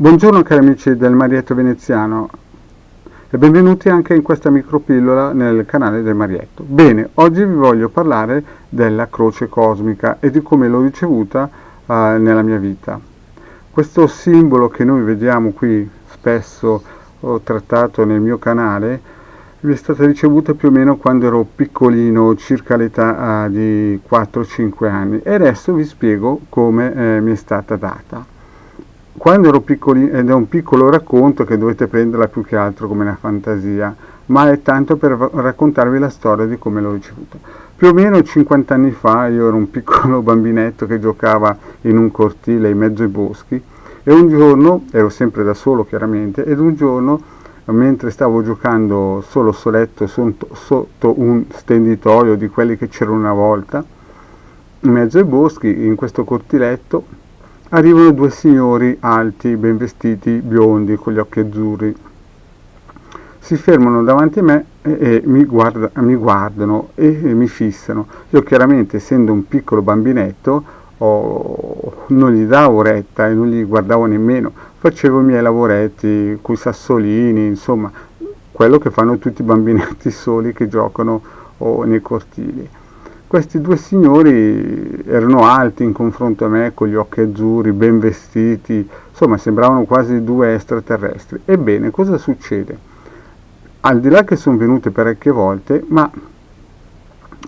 Buongiorno cari amici del Marietto Veneziano e benvenuti anche in questa micropillola nel canale del Marietto. Bene, oggi vi voglio parlare della croce cosmica e di come l'ho ricevuta nella mia vita. Questo simbolo che noi vediamo qui spesso trattato nel mio canale mi è stata ricevuta più o meno quando ero piccolino, circa l'età di 4-5 anni, e adesso vi spiego come mi è stata data. Quando ero piccolino, ed è un piccolo racconto che dovete prenderla più che altro come una fantasia, ma è tanto per raccontarvi la storia di come l'ho ricevuta. Più o meno 50 anni fa io ero un piccolo bambinetto che giocava in un cortile in mezzo ai boschi e un giorno, ero sempre da solo chiaramente, ed un giorno mentre stavo giocando solo soletto sotto un stenditoio di quelli che c'erano una volta, in mezzo ai boschi, in questo cortiletto, arrivano due signori alti, ben vestiti, biondi, con gli occhi azzurri. Si fermano davanti a me e mi guardano e mi fissano. Io chiaramente, essendo un piccolo bambinetto, non gli davo retta e non gli guardavo nemmeno. Facevo i miei lavoretti coi sassolini, insomma, quello che fanno tutti i bambinetti soli che giocano nei cortili. Questi due signori erano alti in confronto a me, con gli occhi azzurri, ben vestiti, insomma sembravano quasi due extraterrestri. Ebbene, cosa succede? Al di là che sono venute parecchie volte, ma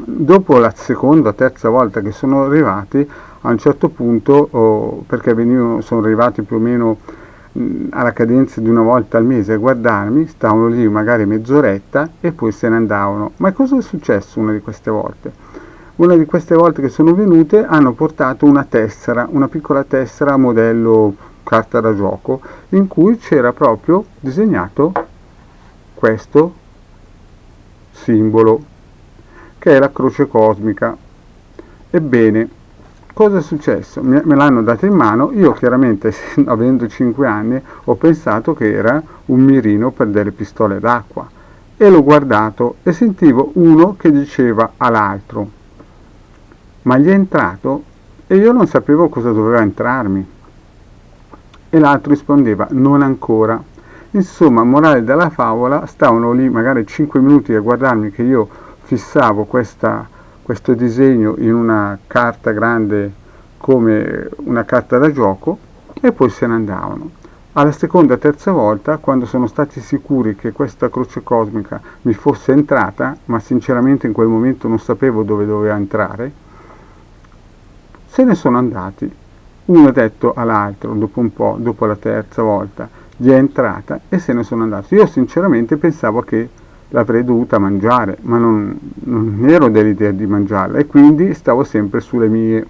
dopo la seconda o terza volta che sono arrivati, a un certo punto, perché sono arrivati più o meno alla cadenza di una volta al mese a guardarmi, stavano lì magari mezz'oretta e poi se ne andavano. Ma cosa è successo una di queste volte? Una di queste volte che sono venute hanno portato una tessera, una piccola tessera modello carta da gioco, in cui c'era proprio disegnato questo simbolo, che è la croce cosmica. Ebbene, cosa è successo? Me l'hanno data in mano, io chiaramente, avendo 5 anni, ho pensato che era un mirino per delle pistole d'acqua, e l'ho guardato e sentivo uno che diceva all'altro: ma gli è entrato? E io non sapevo cosa doveva entrarmi. E l'altro rispondeva: non ancora. Insomma, morale della favola, stavano lì magari 5 minuti a guardarmi che io fissavo questo disegno in una carta grande come una carta da gioco e poi se ne andavano. Alla seconda e terza volta, quando sono stati sicuri che questa croce cosmica mi fosse entrata, ma sinceramente in quel momento non sapevo dove doveva entrare, se ne sono andati. Uno ha detto all'altro, dopo un po', dopo la terza volta, gli è entrata e se ne sono andati. Io sinceramente pensavo che l'avrei dovuta mangiare, ma non ero dell'idea di mangiarla e quindi stavo sempre sulle mie.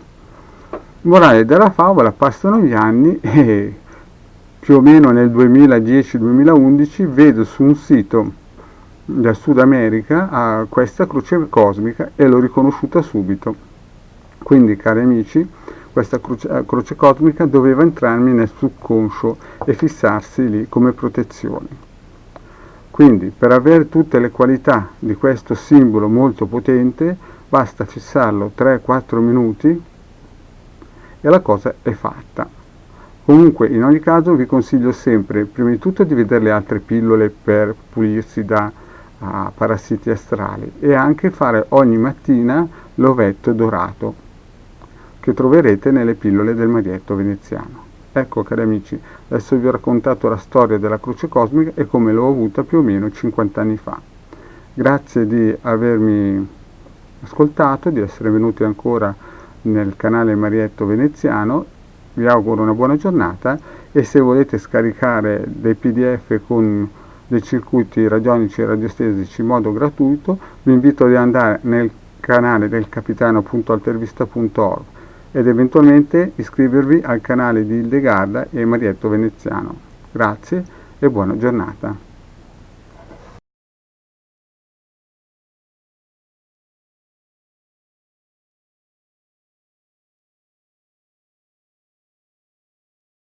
Morale della favola, passano gli anni e più o meno nel 2010-2011 vedo su un sito del Sud America questa croce cosmica e l'ho riconosciuta subito. Quindi, cari amici, questa croce cosmica doveva entrarmi nel subconscio e fissarsi lì come protezione. Quindi, per avere tutte le qualità di questo simbolo molto potente, basta fissarlo 3-4 minuti e la cosa è fatta. Comunque, in ogni caso, vi consiglio sempre, prima di tutto, di vedere le altre pillole per pulirsi da parassiti astrali e anche fare ogni mattina l'ovetto dorato, che troverete nelle pillole del Marietto Veneziano. Ecco, cari amici, adesso vi ho raccontato la storia della croce cosmica e come l'ho avuta più o meno 50 anni fa. Grazie di avermi ascoltato, di essere venuti ancora nel canale Marietto Veneziano. Vi auguro una buona giornata e se volete scaricare dei PDF con dei circuiti radionici e radiostesici in modo gratuito, vi invito ad andare nel canale del capitano.altervista.org ed eventualmente iscrivervi al canale di Hildegarda e Marietto Veneziano. Grazie e buona giornata.